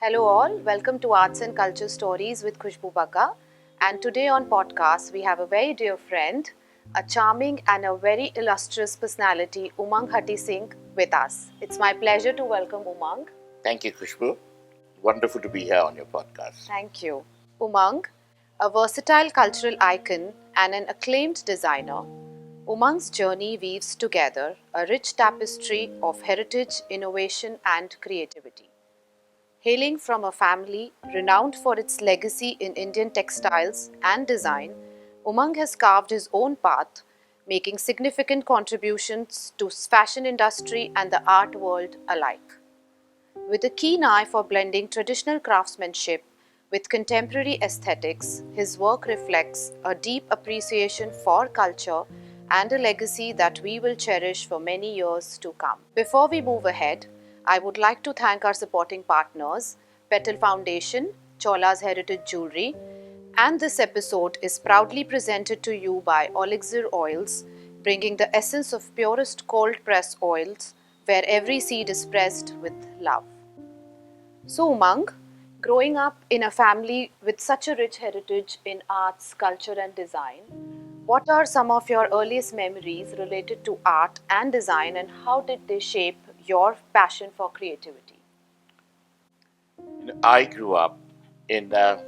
Hello all, welcome to Arts and Culture Stories with Khushboo Bagga. And today on podcast we have a very dear friend, a charming and a very illustrious personality, Umang Hutheesingh, with us. It's my pleasure to welcome Umang. Thank you, Khushboo. Wonderful to be here on your podcast. Thank you. Umang, a versatile cultural icon and an acclaimed designer, Umang's journey weaves together a rich tapestry of heritage, innovation and creativity. Hailing from a family renowned for its legacy in Indian textiles and design, Umang has carved his own path, making significant contributions to fashion industry and the art world alike. With a keen eye for blending traditional craftsmanship with contemporary aesthetics, his work reflects a deep appreciation for culture and a legacy that we will cherish for many years to come. Before we move ahead, I would like to thank our supporting partners, Petal Foundation, Chaulaz Heritage Jewellery, and this episode is proudly presented to you by Olixir Oils, bringing the essence of purest cold press oils where every seed is pressed with love. So Umang, growing up in a family with such a rich heritage in arts, culture and design, what are some of your earliest memories related to art and design and how did they shape your passion for creativity? I grew up in a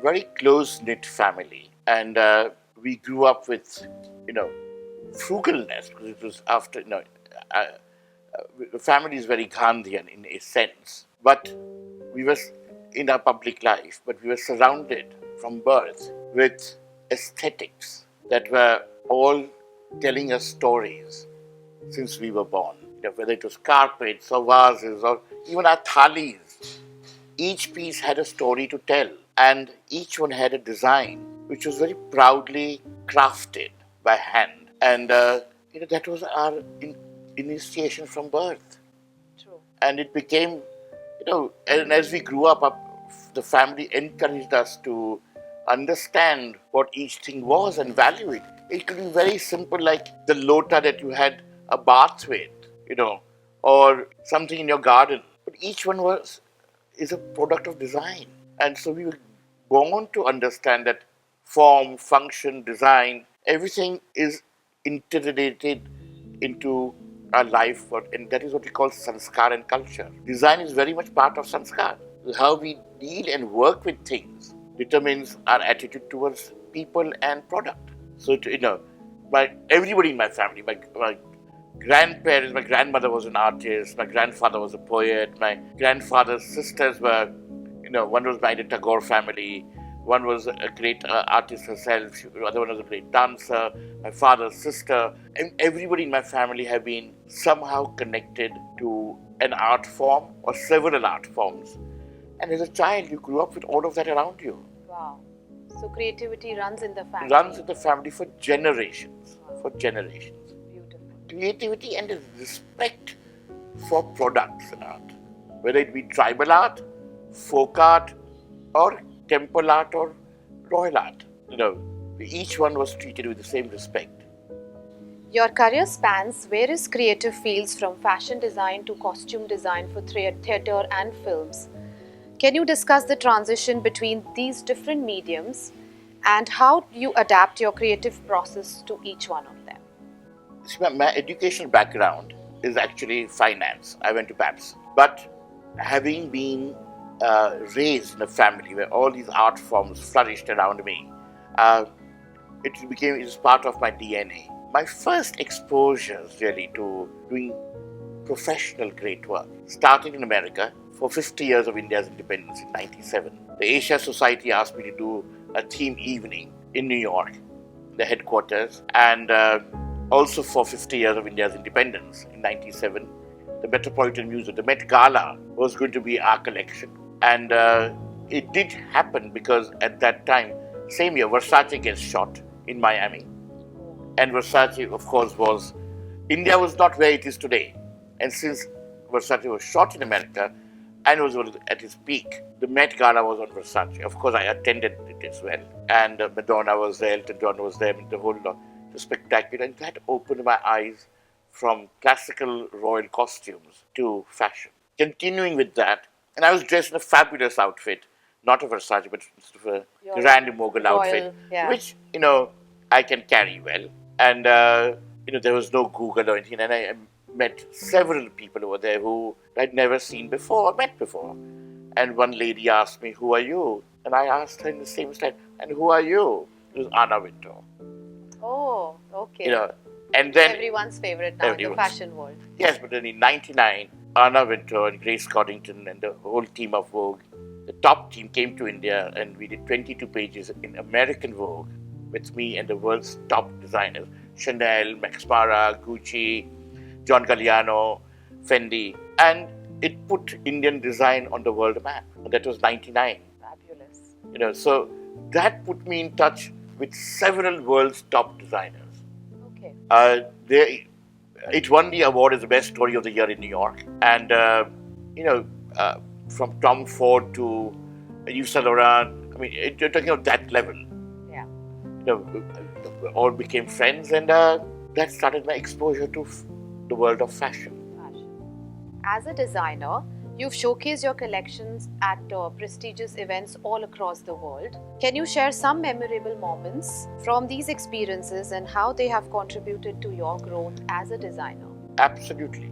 very close-knit family, and we grew up with, frugalness because it was after, the family is very Gandhian in a sense, but we were in our public life, but we were surrounded from birth with aesthetics that were all telling us stories since we were born. Whether it was carpets or vases or even our thalis, each piece had a story to tell, and each one had a design which was very proudly crafted by hand. And that was our initiation from birth. True. And it became, and as we grew up, the family encouraged us to understand what each thing was and value it. It could be very simple, like the lota that you had a bath with, or something in your garden. But each one is a product of design. And so we were born to understand that form, function, design, everything is integrated into our life, and that is what we call sanskar and culture. Design is very much part of sanskar. How we deal and work with things determines our attitude towards people and product. So, everybody in my family, my grandparents, my grandmother was an artist, my grandfather was a poet, my grandfather's sisters were, one was by the Tagore family, one was a great artist herself, the other one was a great dancer, my father's sister, and everybody in my family have been somehow connected to an art form or several art forms. And as a child, you grew up with all of that around you. Wow. So creativity runs in the family. Runs in the family for generations. Wow. For generations. Beautiful. Creativity and a respect for products in art, whether it be tribal art, folk art, or temple art or royal art. Each one was treated with the same respect. Your career spans various creative fields from fashion design to costume design for theatre and films. Can you discuss the transition between these different mediums and how you adapt your creative process to each one of them? See, my educational background is actually finance. I went to PAPS. But having been raised in a family where all these art forms flourished around me, it is part of my DNA. My first exposures really to doing professional great work started in America for 50 years of India's independence in 1997. The Asia Society asked me to do a theme evening in New York, the headquarters, and also for 50 years of India's independence in 1997. The Metropolitan Museum, the Met Gala was going to be our collection. And it did happen because at that time, same year, Versace gets shot in Miami. And Versace, of course, India was not where it is today. And since Versace was shot in America and was at its peak, the Met Gala was on Versace. Of course, I attended it as well. And Madonna was there, Elton John was there, the whole lot. It was spectacular. And that opened my eyes from classical royal costumes to fashion. Continuing with that, And I was dressed in a fabulous outfit, not a Versace, but sort of a Your grand mogul royal, outfit, yeah. which, I can carry well. And, there was no Google or anything. And I met several people over there who I'd never seen before or met before. And one lady asked me, "Who are you?" And I asked her in the same style, "And who are you?" It was Anna Wintour. Oh, okay. And then Everyone's favorite now in the everyone's- fashion world. Yes, but then in '99, Anna Wintour and Grace Coddington and the whole team of Vogue, the top team, came to India, and we did 22 pages in American Vogue with me and the world's top designers: Chanel, Max Mara, Gucci, John Galliano, Fendi, and it put Indian design on the world map. And that was '99. Fabulous. So that put me in touch with several world's top designers. Okay. It won the award as the best story of the year in New York. And, from Tom Ford to Yves Saint Laurent, you're talking of that level. Yeah. All became friends, and that started my exposure to the world of fashion. As a designer, you've showcased your collections at prestigious events all across the world. Can you share some memorable moments from these experiences and how they have contributed to your growth as a designer? Absolutely.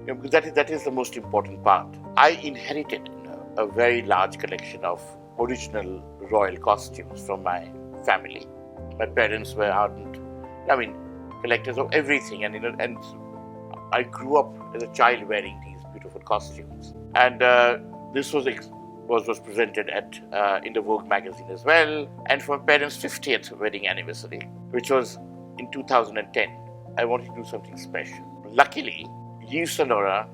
Because that is the most important part. I inherited a very large collection of original royal costumes from my family. My parents were ardent, collectors of everything, and I grew up as a child wearing these beautiful costumes. And this was presented in the Vogue magazine as well. And for my parents' 50th wedding anniversary, which was in 2010, I wanted to do something special. Luckily, Yves Saint Laurent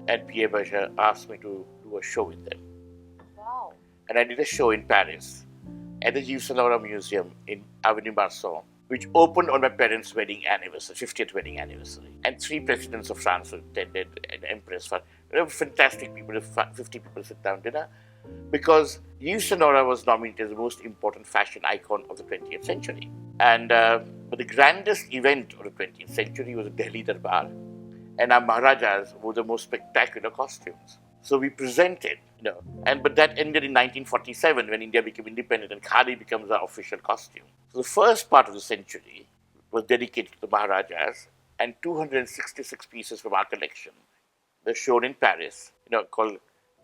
and Pierre Berger asked me to do a show with them. Wow. And I did a show in Paris at the Yves Saint Laurent Museum in Avenue Marsan, which opened on my parents' wedding anniversary, 50th wedding anniversary. And 3 presidents of France attended, and Empress. They were fantastic people, 50 people sit down dinner, because Yves Saint Laurent was nominated as the most important fashion icon of the 20th century. And but the grandest event of the 20th century was the Delhi Darbar, and our Maharajas wore the most spectacular costumes. So we presented, but that ended in 1947 when India became independent and khadi becomes our official costume. So the first part of the century was dedicated to the Maharajas, and 266 pieces from our collection were shown in Paris, called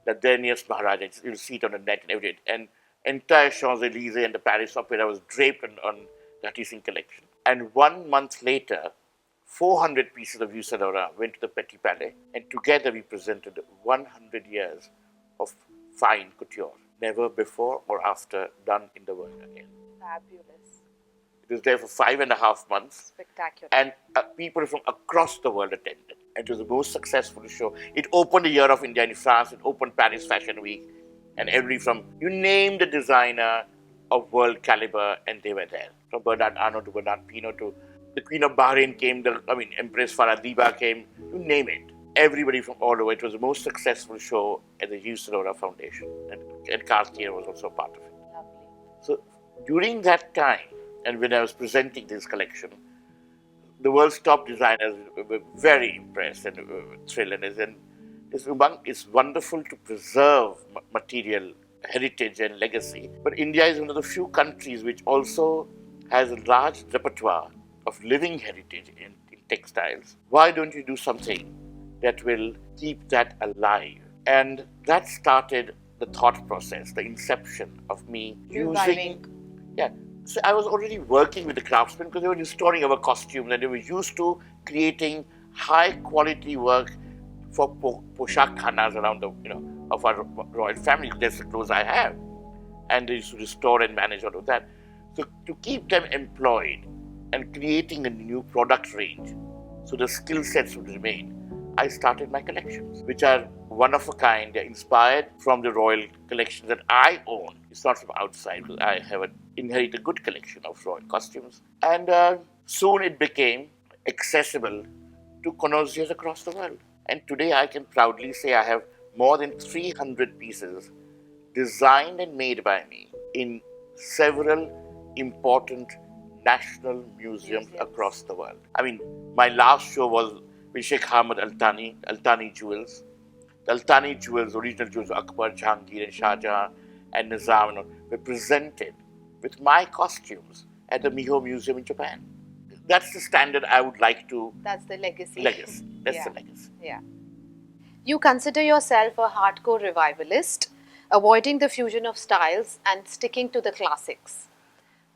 La Dernière Maharaja. You'll see it on the net and everything. And entire Champs-Élysées and the Paris Opera was draped on the Hutheesingh collection. And 1 month later, 400 pieces of Yves Saint Laurent went to the Petit Palais, and together we presented 100 years of fine couture, never before or after done in the world again. Fabulous. It was there for 5.5 months. Spectacular. And people from across the world attended. And it was the most successful show. It opened the Year of India in France, it opened Paris Fashion Week, and you name the designer of world caliber, and they were there. From Bernard Arnault to Bernard Pinault to the Queen of Bahrain came, Empress Farah Diba came, you name it. Everybody from all over. It was the most successful show at the Yves Saint Laurent Foundation. And Cartier was also part of it. Lovely. So during that time, and when I was presenting this collection, the world's top designers were very impressed and thrilled. And it's wonderful to preserve material heritage and legacy. But India is one of the few countries which also has a large repertoire of living heritage in textiles. Why don't you do something that will keep that alive? And that started the thought process, the inception of me using. Yeah. So I was already working with the craftsmen because they were restoring our costumes, and they were used to creating high quality work for poshak khanas around of our royal family. That's the clothes I have. And they used to restore and manage all of that. So to keep them employed and creating a new product range, so the skill sets would remain, I started my collections, which are one of a kind. They're inspired from the royal collections that I own. It's not from outside, because I have inherited a good collection of royal costumes. And soon it became accessible to connoisseurs across the world. And today I can proudly say I have more than 300 pieces designed and made by me in several important national museums across the world. My last show was with Sheikh Hamad Al Thani Jewels, Altani jewels, original jewels, Akbar, Jahangir, and Shah Jahan, and Nizam, were presented with my costumes at the Miho Museum in Japan. That's the standard I would like to. That's the legacy. That's the legacy. Yeah. You consider yourself a hardcore revivalist, avoiding the fusion of styles and sticking to the classics.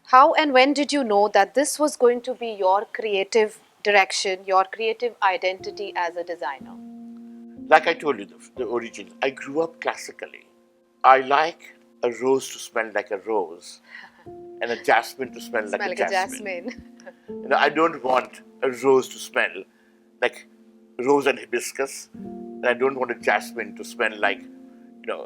How and when did you know that this was going to be your creative direction, your creative identity as a designer? Like I told you, the origin. I grew up classically. I like a rose to smell like a rose, and a jasmine to smell like a jasmine. I don't want a rose to smell like rose and hibiscus, and I don't want a jasmine to smell like,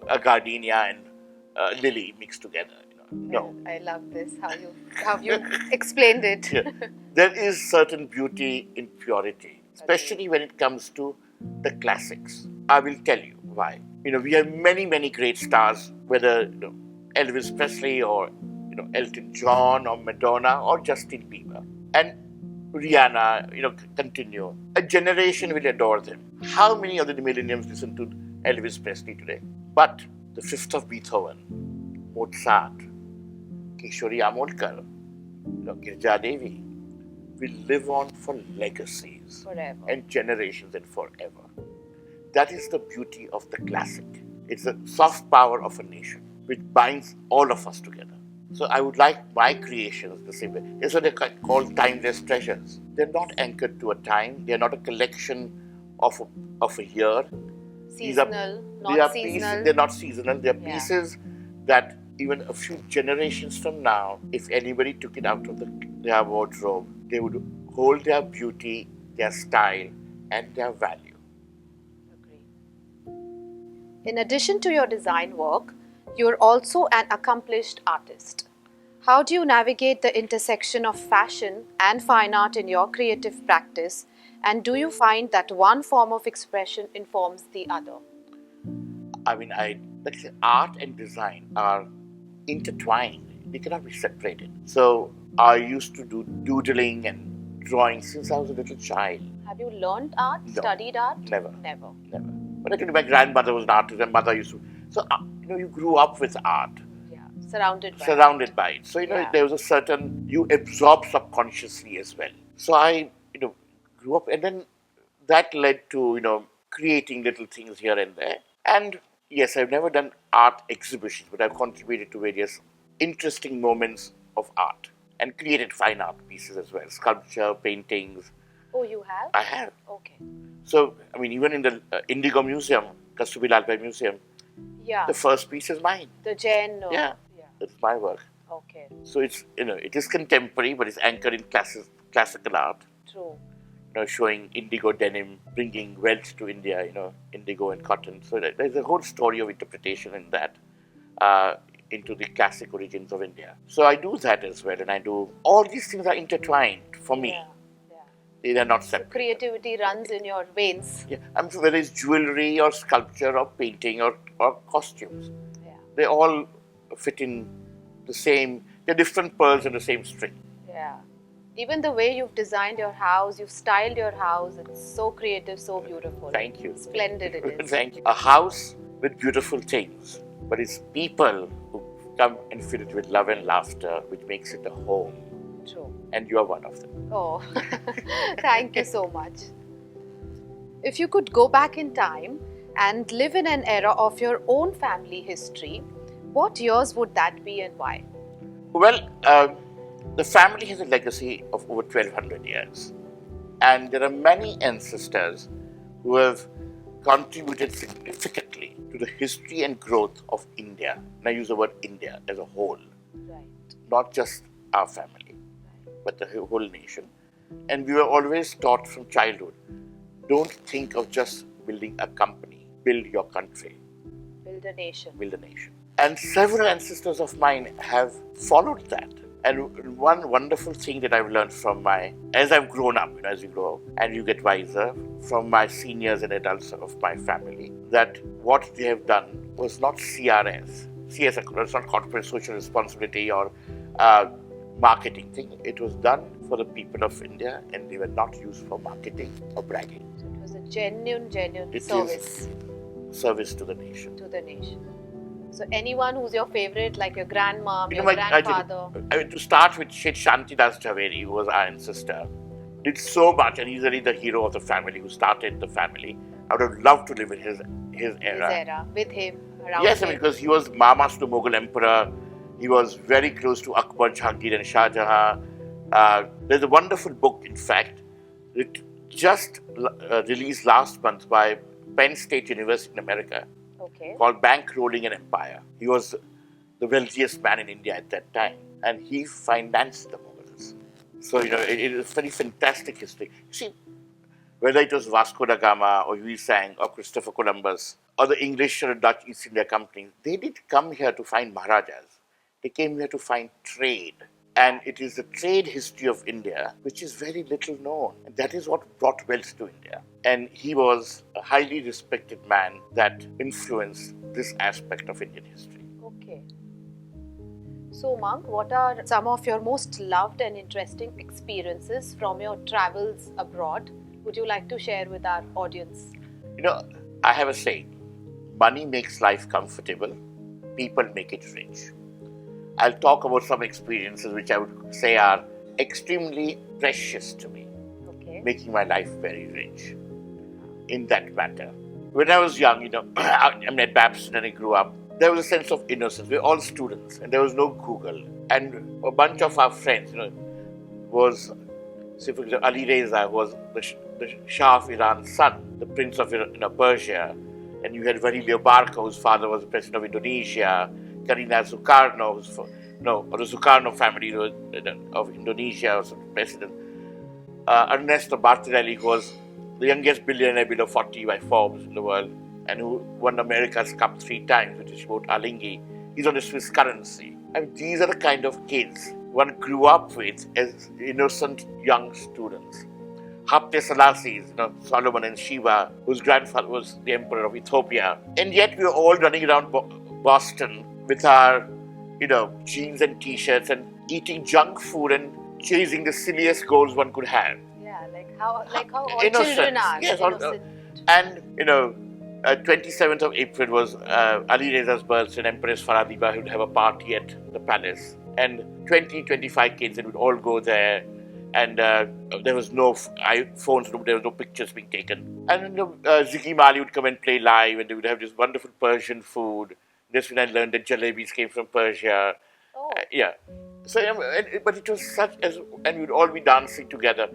a gardenia and lily mixed together. No. I love this, how you explained it. Yeah. There is certain beauty in purity, especially when it comes to the classics. I will tell you why. We have many, many great stars, whether Elvis Presley or Elton John or Madonna or Justin Bieber. And Rihanna, continue. A generation will adore them. How many of the millennials listen to Elvis Presley today? But the fifth of Beethoven, Mozart, Kishori Amolkar, Girja Devi will live on for legacies. Forever. And generations and forever. That is the beauty of the classic. It's the soft power of a nation which binds all of us together. So I would like my creations the same way. That's what they're called timeless treasures. They're not anchored to a time. They're not a collection of a year. Seasonal, They're not seasonal. They're pieces that even a few generations from now, if anybody took it out of their wardrobe, they would hold their beauty, their style, and their value. Agree. In addition to your design work, you're also an accomplished artist. How do you navigate the intersection of fashion and fine art in your creative practice? And do you find that one form of expression informs the other? Let's say art and design are intertwined. They cannot be separated. So I used to do doodling and drawing since I was a little child. Have you learned art, studied art? Never. Never. But my grandmother was an artist, and mother used to. So, you grew up with art. Yeah, surrounded by it. So, there was a certain, you absorb subconsciously as well. So I, grew up, and then that led to, creating little things here and there. And yes, I've never done art exhibitions, but I've contributed to various interesting moments of art and created fine art pieces as well, sculpture, paintings. Oh, you have? I have. Okay. So, even in the Indigo Museum, Khushboo Bagga Museum, the first piece is mine. The Jain. That's my work. Okay. So it's, it is contemporary, but it's anchored in classical art. True. Showing indigo denim, bringing wealth to India, indigo and cotton. So there's a whole story of interpretation in that, into the classic origins of India. So I do that as well, and I do, all these things are intertwined for me. They are not separate. So creativity runs in your veins. Yeah, whether it's jewellery or sculpture or painting or costumes. Yeah. They all fit in the same, they're different pearls in the same string. Yeah. Even the way you've designed your house, you've styled your house, it's so creative, so beautiful. Thank you. Splendid it is. Thank you. A house with beautiful things, but it's people who come and fill it with love and laughter, which makes it a home. True. And you are one of them. Oh, thank you so much. If you could go back in time and live in an era of your own family history, what years would that be and why? Well, the family has a legacy of over 1200 years. And there are many ancestors who have contributed significantly to the history and growth of India. And I use the word India as a whole. Right. Not just our family, but the whole nation. And we were always taught from childhood, don't think of just building a company, build your country. Build a nation. Build a nation. And several ancestors of mine have followed that. And one wonderful thing that I've learned from as I've grown up, as you grow and you get wiser, from my seniors and adults of my family, that what they have done was not CRS. CSR, it's not corporate social responsibility or marketing thing. It was done for the people of India, and they were not used for marketing or bragging. So it was a genuine service. service to the nation. To the nation. So anyone who's your favorite, like your grandmom, You your know, grandfather? to start with, Shantidas Jhaveri, who was our ancestor, did so much, and he's really the hero of the family, who started the family. I would have loved to live in his era. His era, with him, around Yes, him. because he was Mamas to Mughal Emperor. He was very close to Akbar, Jahangir and Shah Jahan. There's a wonderful book, in fact, just released last month by Penn State University in America, Okay. called Bankrolling an Empire. He was the wealthiest man in India at that time, and he financed the Mughals. So, it is a very fantastic history. You see, whether it was Vasco da Gama or Yu Sang or Christopher Columbus or the English or Dutch East India Company, they did come here to find Maharajas. They came here to find trade. And it is the trade history of India which is very little known. And that is what brought wealth to India. And he was a highly respected man that influenced this aspect of Indian history. Okay. So, Umang, what are some of your most loved and interesting experiences from your travels abroad? Would you like to share with our audience? I have a saying, money makes life comfortable, people make it rich. I'll talk about some experiences which I would say are extremely precious to me, Okay. making my life very rich in that matter. When I was young, I'm at Babson and I grew up, there was a sense of innocence. We were all students and there was no Google. And a bunch of our friends, was, say for example, Ali Reza was the Shah of Iran's son, the Prince of Persia. And you had Vanilio Barca, whose father was the President of Indonesia. Karina Sukarno, or the Sukarno family of Indonesia was the president. Ernesto Bartarelli, who was the youngest billionaire below 40 by Forbes in the world, and who won America's Cup 3 times, which is Mot Alinghi. He's on the Swiss currency. These are the kind of kids one grew up with as innocent young students. Hapte Selassie's, Solomon and Sheba, whose grandfather was the emperor of Ethiopia. And yet we were all running around Boston with our, jeans and t-shirts and eating junk food and chasing the silliest goals one could have. Yeah, like how all children are. Yes, innocent. And 27th of April was Ali Reza's birthday, and Empress Faradiba would have a party at the palace. And 25 kids, and would all go there. And there was no iPhones, there was no pictures being taken. And Ziggy Mali would come and play live, and they would have this wonderful Persian food. That's when I learned that jalebis came from Persia. Oh. Yeah. So, but it was such as, and we'd all be dancing together.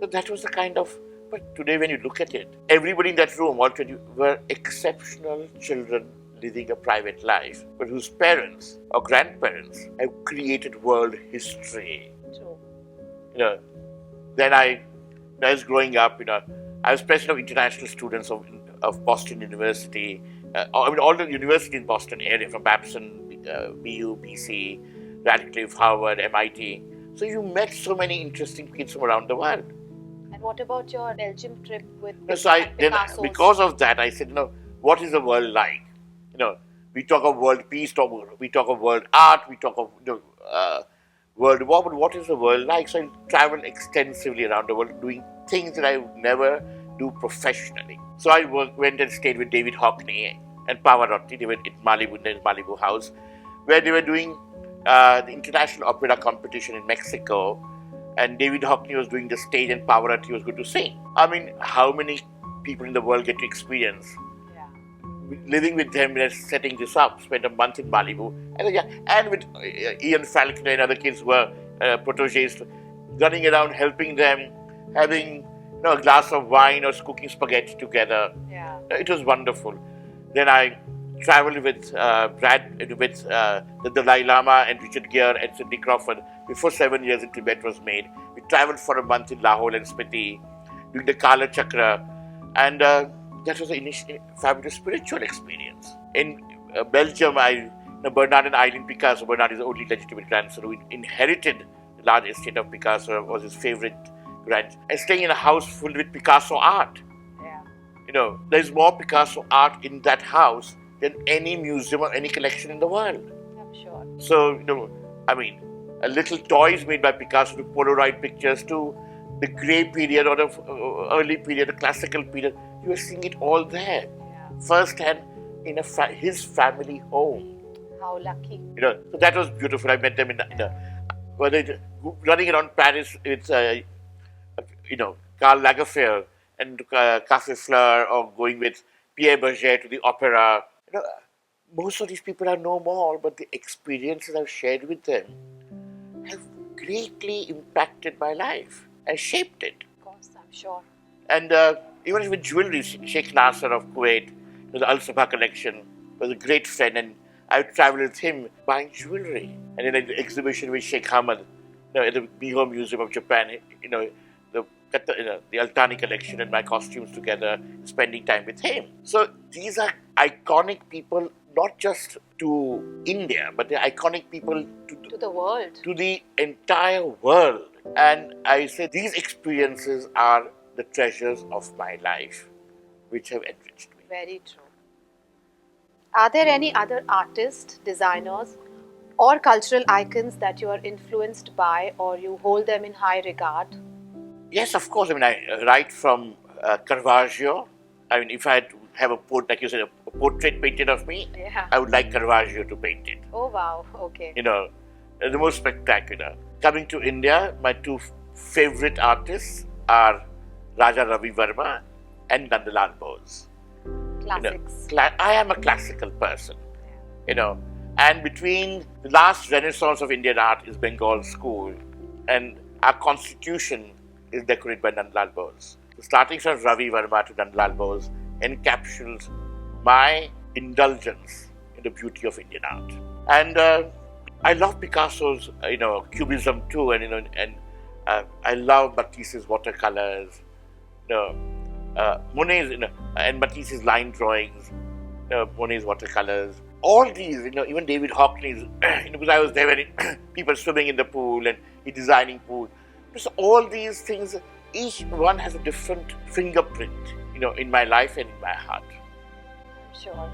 So that was the kind of. But today, when you look at it, everybody in that room, all 20, were exceptional children living a private life, but whose parents or grandparents have created world history. True. Then when I was growing up, I was president of international students of Boston University. All the universities in Boston area, from Babson, BU, BC, Radcliffe, Harvard, MIT. So you met so many interesting kids from around the world. And what about your Belgium trip with Picasso's? Because of that, I said, what is the world like? We talk of world peace, we talk of world art, we talk of world war, but what is the world like? So I traveled extensively around the world doing things that I would never do professionally. So I went and stayed with David Hockney and Pavarotti. They were at Malibu House, where they were doing the International Opera Competition in Mexico, and David Hockney was doing the stage and Pavarotti was going to sing. How many people in the world get to experience living with them and setting this up? Spent a month in Malibu, and with Ian Falconer and other kids were proteges, running around helping them, having a glass of wine or cooking spaghetti together. Yeah. It was wonderful. Then I traveled with the Dalai Lama and Richard Gere and Cindy Crawford before 7 years in Tibet was made. We traveled for a month in Lahore and Spiti, doing the Kala Chakra, and that was a fabulous spiritual experience. In Belgium, Bernard and Eileen Picasso, Bernard is the only legitimate grandson who inherited the large estate of Picasso, was his favorite grandson. And staying in a house filled with Picasso art. Yeah. There's more Picasso art in that house than any museum or any collection in the world. I'm sure. So, little toys made by Picasso, to Polaroid pictures, to the grey period or the early period, the classical period, you are seeing it all there. Yeah. firsthand in his family home. How lucky. So that was beautiful. I met them running around Paris with, Karl Lagerfeld and Café Fleur, or going with Pierre Berger to the opera. Most of these people are no more, but the experiences I've shared with them have greatly impacted my life and shaped it. Of course, I'm sure. And even with jewelry, Sheikh Nasser of Kuwait, the Al Sabah collection, was a great friend, and I would travel with him buying jewelry. And in an exhibition with Sheikh Hamad, at the Miho Museum of Japan, the Altani collection and my costumes together, spending time with him. So these are iconic people, not just to India, but they're iconic people to the world, to the entire world. And I say these experiences are the treasures of my life, which have enriched me. Very true. Are there any other artists, designers, or cultural icons that you are influenced by, or you hold them in high regard? Yes, of course. I write from Caravaggio. If I had to have a portrait painted of me, I would like Caravaggio to paint it. Oh wow! Okay. The most spectacular. Coming to India, my two favorite artists are Raja Ravi Verma and Nandalal Bose. Classics. I am a classical person, and between the last renaissance of Indian art is Bengal school, and our constitution is decorated by Nandalal Bose. So starting from Ravi Verma to Nandalal Bose encapsulates my indulgence in the beauty of Indian art. And I love Picasso's, Cubism too, and I love Matisse's watercolors, Monet's, and Matisse's line drawings, Monet's watercolors. All these, even David Hockney's, because I was there when people swimming in the pool and he designing pool. So all these things, each one has a different fingerprint, in my life and in my heart. I'm sure.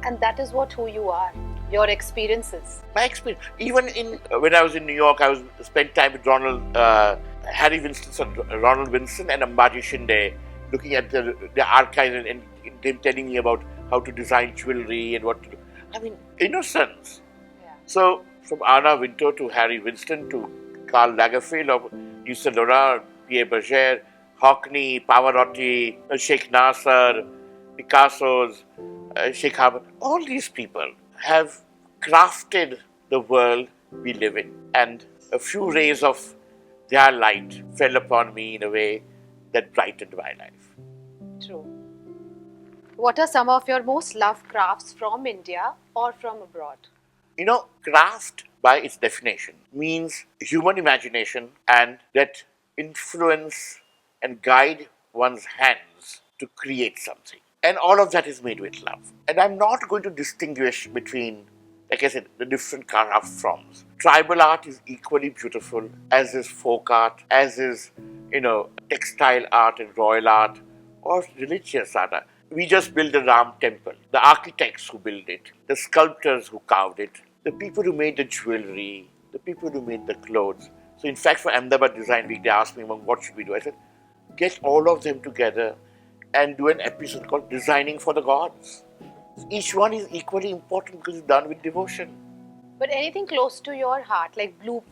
And that is who you are, your experiences. My experience. Even when I was in New York, I spent time with Harry Winston and Ambaji Shinde, looking at the archives and them telling me about how to design jewelry and what to do. Innocence. Yeah. So from Anna Wintour to Harry Winston to Karl Lagerfeld of Yves Saint Laurent, Pierre Berger, Hockney, Pavarotti, Sheikh Nasser, Picasso's, Sheikh Hamad, all these people have crafted the world we live in. And a few rays of their light fell upon me in a way that brightened my life. True. What are some of your most loved crafts from India or from abroad? Craft, by its definition, means human imagination and that influence and guide one's hands to create something. And all of that is made with love. And I'm not going to distinguish between, like I said, the different craft forms. Tribal art is equally beautiful, as is folk art, as is, textile art and royal art, or religious art. We just built the Ram temple. The architects who built it, the sculptors who carved it, the people who made the jewelry, the people who made the clothes. So in fact, for Ahmedabad Design Week, they asked me, what should we do? I said, get all of them together and do an episode called Designing for the Gods. Each one is equally important because it's done with devotion. But anything close to your heart, like blue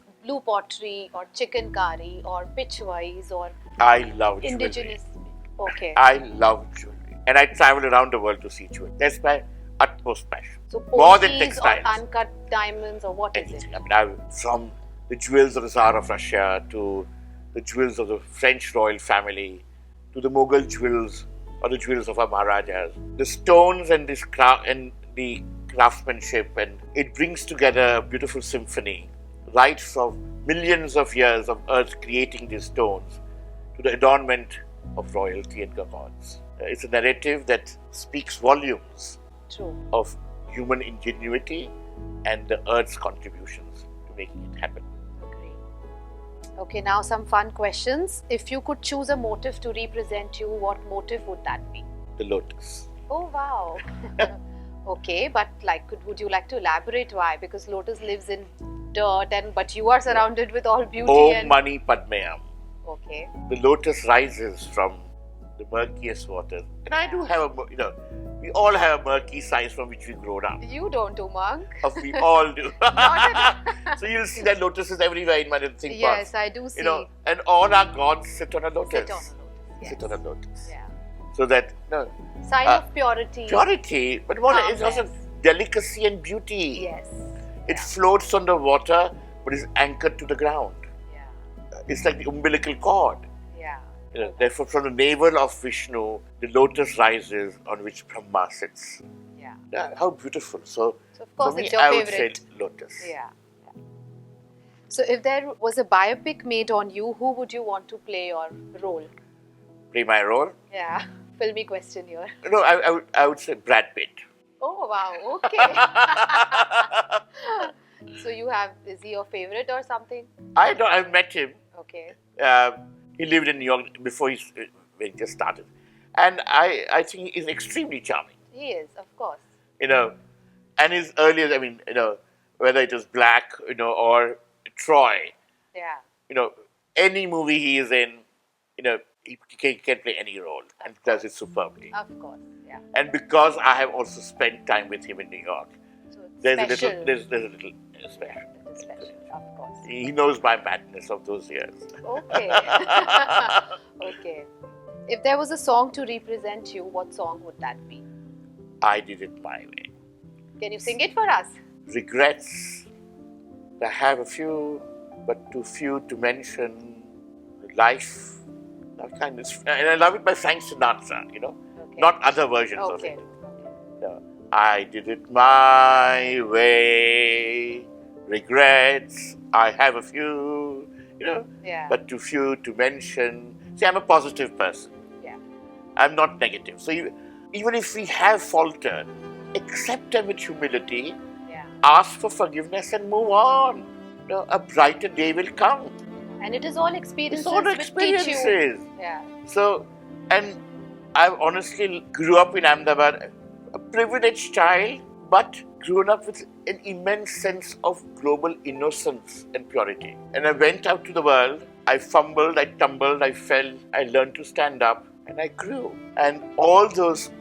pottery or chicken curry or pitchwise or I love indigenous. Jewelry. Okay. I love jewelry. And I travel around the world to see jewelry. That's my utmost passion. So more than textiles. Or uncut diamonds or what Anything. is it? From the jewels of the Tsar of Russia to the jewels of the French royal family to the Mughal jewels or the jewels of our Maharajas. The stones and the craftsmanship, and it brings together a beautiful symphony, right from millions of years of earth creating these stones to the adornment of royalty and gods. It's a narrative that speaks volumes True. of human ingenuity and the earth's contributions to making it happen. Agree. Okay, now some fun questions. If you could choose a motif to represent you, what motif would that be? The lotus. Oh wow. Okay, but would you like to elaborate why? Because lotus lives in dirt, but you are surrounded with all beauty. Om Mani Padme Hum. Okay. The lotus rises from the murkiest waters. And I do have we all have a murky side from which we've grown up. You don't, Umang. We all do. Not at So you'll see that lotuses everywhere in my little thing Yes, pots. I do see. And all our gods sit on a lotus. Sit on a lotus. Yes. Sit on a lotus. Yeah. So that, Sign of purity. Purity, but what is also delicacy and beauty. Yes. It floats on the water, but is anchored to the ground. Yeah. It's like the umbilical cord. Yeah. Therefore, from the navel of Vishnu, the lotus rises on which Brahma sits. Yeah. How beautiful. So of course, for me, it's your I would favorite. say lotus. Yeah. So if there was a biopic made on you, who would you want to play your role? Play my role? Yeah. Filmy question here. No, I would say Brad Pitt. Oh, wow. Okay. So is he your favorite or something? I've met him. Okay. He lived in New York when he just started. And I think he's extremely charming. He is, of course. And his earlier, whether it was Black, or Troy, Yeah. Any movie he is in, he can play any role and does it superbly. Of course, yeah. And because I have also spent time with him in New York, So it's there's special. a little special. It's special, of course. He knows my madness of those years. Okay. Okay. If there was a song to represent you, what song would that be? I did it my way. Can you sing it for us? Regrets, I have a few, but too few to mention. Life, and I love it by Frank Sinatra, Okay. not other versions of Okay. it. No. I did it my way. Regrets, I have a few, Yeah. but too few to mention. See, I'm a positive person. Yeah. I'm not negative. So even if we have faltered, accept them with humility, Yeah. ask for forgiveness and move on. A brighter day will come. And it is all experiences It's all which teach you. experiences. Yeah. So, and I honestly grew up in Ahmedabad, a privileged child, but grown up with an immense sense of global innocence and purity. And I went out to the world, I fumbled, I tumbled, I fell, I learned to stand up, and I grew. And all those,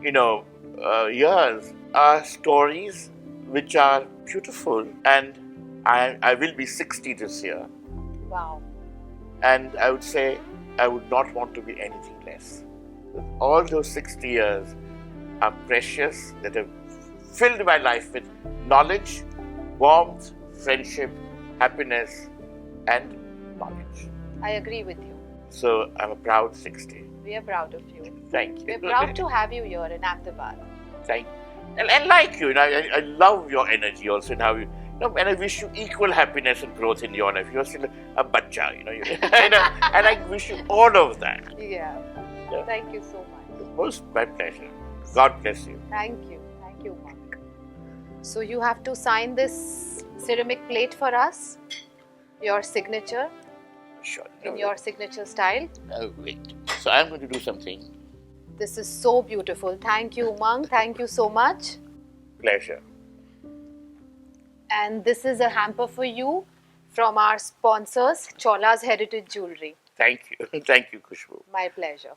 years are stories which are beautiful. And I will be 60 this year. Wow. And I would say I would not want to be anything less. All those 60 years are precious, that have filled my life with knowledge, warmth, friendship, happiness, and knowledge. I agree with you. So I'm a proud 60. We are proud of you. Thank you. We're proud to have you here in Ahmedabad. Thank you. And like you, I love your energy also and how you. And I wish you equal happiness and growth in your life. You're still a bacha, and I wish you all of that. Yeah. Thank you so much. It's most my pleasure. God bless you. Thank you, Mark. So you have to sign this ceramic plate for us, your signature, Sure. in your signature style. Oh, wait. So I'm going to do something. This is so beautiful. Thank you, Umang. Thank you so much. Pleasure. And this is a hamper for you from our sponsors, Chaulaz Heritage Jewellery. Thank you. Thank you, Khushboo. My pleasure.